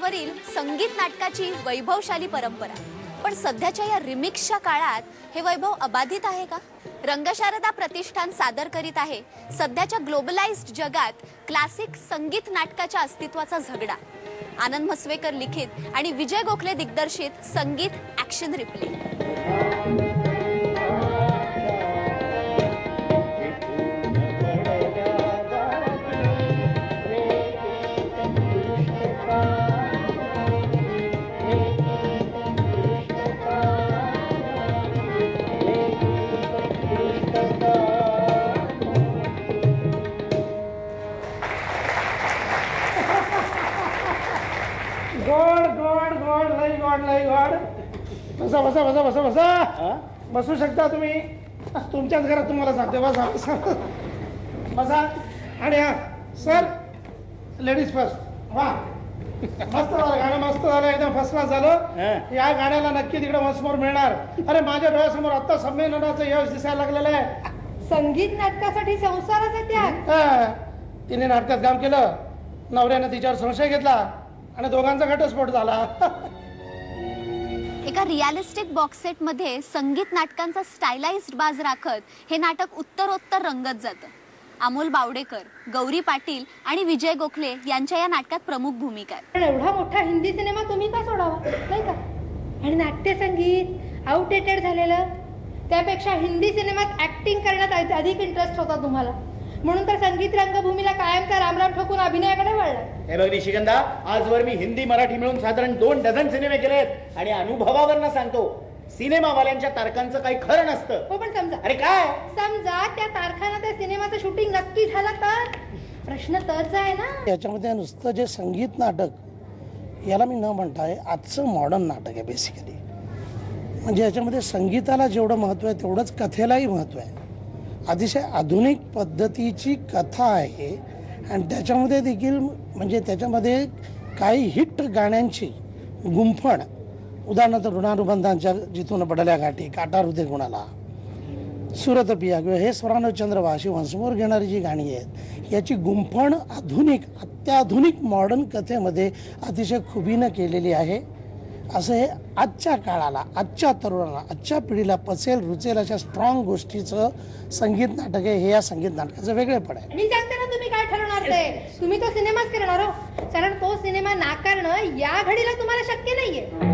वरील संगीत नाटकाची वैभवशाली परंपरा, पण सध्याच्या या रिमिक्सच्या काळात हे वैभव अबाधित आहे का? रंगशारदा प्रतिष्ठान सादर करीत आहे सध्याच्या ग्लोबलाइज्ड जगात क्लासिक संगीत नाटकाच्या अस्तित्वाचा झगडा. आनंद म्हस्वेकर लिखित आणि विजय गोखले दिग्दर्शित संगीत ॲक्शन रिप्ले. बसा बसा बसा बसा बसा बसू शकता तुम्ही. तुमच्याच घरात तुम्हाला सांगते. बसा बसा बसा. आणि हा सर, लेडीज फर्स्ट. वा मस्त झालं गाणं, मस्त झालं, एकदम फर्स्ट क्लास झालं. या गाण्याला नक्की तिकडे वन्समोर मिळणार. अरे माझ्या डोळ्यासमोर आता संमेलनाचं यश दिसायला लागलेलं आहे. संगीत नाटकासाठी संसाराचा त्याग. तिने नाटकात काम केलं, नवऱ्याने तिच्यावर संशय घेतला आणि दोघांचा घटस्फोट झाला. एका रिअलिस्टिक बॉक्स सेट मध्ये संगीत नाटकांचा स्टायलाइज्ड बाज राखत हे नाटक उत्तरोत्तर रंगत जातं. अमोल बावडेकर, गौरी पाटील आणि विजय गोखले यांच्या या नाटकात प्रमुख भूमिका आहे. पण एवढा मोठा हिंदी सिनेमा तुम्ही का सोडावा, नाही का? आणि नाट्य संगीत आउटडेटेड झालेलं, त्यापेक्षा हिंदी सिनेमात ऍक्टिंग करण्यात अधिक इंटरेस्ट होता तुम्हाला, म्हणून तर संगीत रंगभूमीला कायमचा रामराम ठोकून अभिनयाकडे वळला. हे बघ निशिगंधा, आजवर मी हिंदी मराठी मिळून साधारण 2 डझन सिनेमे केलेत आणि अनुभवावरनं सांगतो, सिनेमावाल्यांच्या तारखांचं काही खरं नसतं. हो पण समजा, अरे काय समजा त्या तारखांना त्या सिनेमाचं शूटिंग नक्की झालं तर प्रश्न तरच आहे ना. याच्यामध्ये नुसतं जे संगीत नाटक याला मी न म्हणताय आजचं मॉडर्न नाटक आहे बेसिकली. म्हणजे याच्यामध्ये संगीताला जेवढं महत्त्व आहे तेवढंच कथेलाही महत्त्व आहे. अतिशय आधुनिक पद्धतीची कथा आहे आणि त्याच्यामध्ये देखील म्हणजे त्याच्यामध्ये काही हिट गाण्यांची गुंफण, उदाहरणार्थ ऋणानुबंधांच्या जिथून बडल्या गाठी, काटा हृदय गुणाला, सुरत पिया किंवा हे स्वरान चंद्रवा अशी वंशमोर घेणारी जी गाणी आहेत याची गुंफण आधुनिक, अत्याधुनिक मॉडर्न कथेमध्ये अतिशय खुबीनं केलेली आहे. असं हे आजच्या काळाला, आजच्या तरुणाला, आजच्या पिढीला पचेल रुचेल अशा स्ट्रॉंग गोष्टीचं संगीत नाटक आहे. हे या संगीत नाटकाचं वेगळेपण आहे. मी सांगते ना तुम्ही काय ठरवणार ते. तुम्ही तो सिनेमाच करणार हो, कारण तो सिनेमा नाकारणं या घडीला तुम्हाला शक्य नाहीये.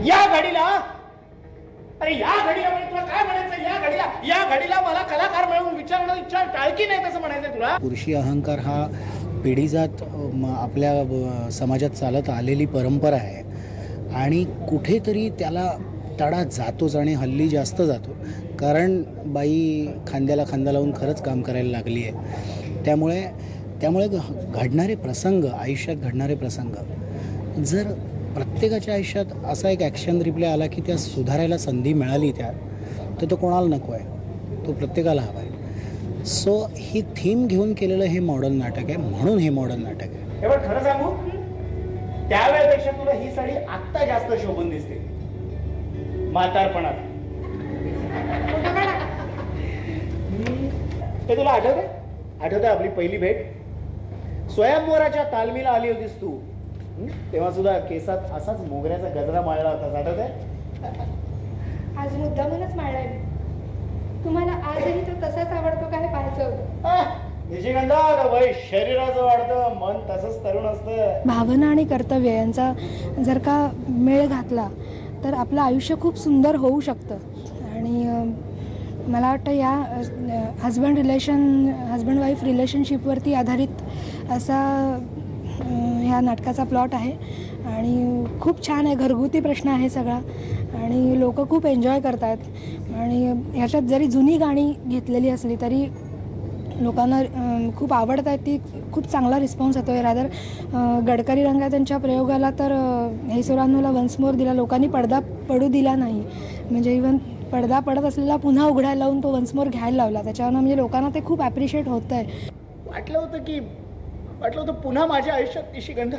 या घडीला अरे या घडीला म्हणजे तुला काय म्हणायचं? या घडीला मला कलाकार म्हणून विचारणं इच्छा टाळकी नाही तसं म्हणायचं तुला. पुरुषी अहंकार हा पिढीजात आपल्या समाजात चालत आलेली परंपरा आहे आणि कुठेतरी त्याला तडा जातोच आणि हल्ली जास्त जातो, कारण बाई खांद्याला खांदा लावून खरंच काम करायला लागली आहे. त्यामुळे घडणारे प्रसंग, आयुष्यात घडणारे प्रसंग, जर प्रत्येकाच्या आयुष्यात असा एक ॲक्शन रिप्ले आला की त्या सुधारायला संधी मिळाली तर तो कोणाला नको आहे, तो प्रत्येकाला हवा आहे. सो ही थीम घेऊन केलेलं हे मॉडर्न नाटक आहे, म्हणून हे मॉडर्न नाटक आहे. हे बघ खरं सांगू, त्यावेळेपेक्षा तुला ही साडी आत्ता जास्त शोभून दिसते म्हातारपणात. ते तुला आठवतंय आपली पहिली भेट? स्वयंवराच्या तालमीला आली होतीस तू, तेव्हा सुद्धा केसात असाच मोगऱ्याचा गजरा माळला होता, आठवतंय? आज मुद्दामूनच माळलाय मी. तुम्हाला आजही तो तसाच आवडतो का हे पाहायचं होतं. निशिगंधा, वय शरीराचं वाढतं, मन तसंच तरुण असतं. भावना आणि कर्तव्य यांचा जर का मेळ घातला तर आपलं आयुष्य खूप सुंदर होऊ शकतं. आणि मला वाटतं या हजबंड वाईफ रिलेशनशिपवरती आधारित असा ह्या नाटकाचा प्लॉट आहे आणि खूप छान आहे. घरगुती प्रश्न आहे सगळा आणि लोक खूप एन्जॉय करत आहेत. आणि ह्याच्यात जरी जुनी गाणी घेतलेली असली तरी लोकांना खूप आवडत आहेत. ती खूप चांगला रिस्पॉन्स येतो आहे. रादर गडकरी रंगा त्यांच्या प्रयोगाला तर हे सुरांनूला वन्समोर दिला, लोकांनी पडदा पडू दिला नाही. म्हणजे इवन पडदा पडत असलेला पुन्हा उघडायला लावून तो वन्समोर घ्यायला लावला. त्याच्यावरनं म्हणजे लोकांना ते खूप ॲप्रिशिएट होतं आहे. वाटलं होतं पुन्हा माझ्या आयुष्यात निशिगंध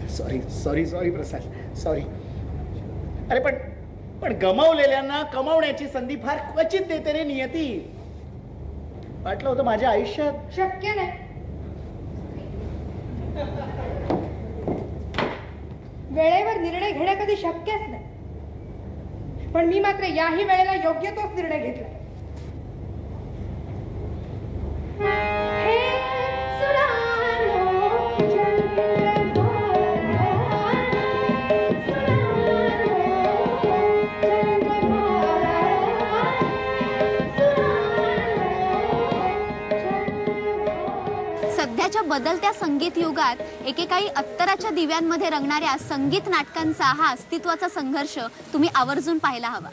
सॉरी सॉरी सॉरी प्रसाद, सॉरी. अरे पण गमावलेल्यांना कमावण्याची संधी फार क्वचित देते रे नियती. वाटलं होतं माझ्या आयुष्यात शक्य नाही. वेळेवर निर्णय घेणं कधी शक्यच नाही, पण मी मात्र याही वेळेला योग्य तोच निर्णय घेतला. सध्याच्या बदलत्या संगीत युगात एकेकाळी अत्तराच्या दिव्यांमध्ये रंगणाऱ्या संगीत नाटकांचा हा अस्तित्वाचा संघर्ष तुम्ही आवर्जून पाहायला हवा.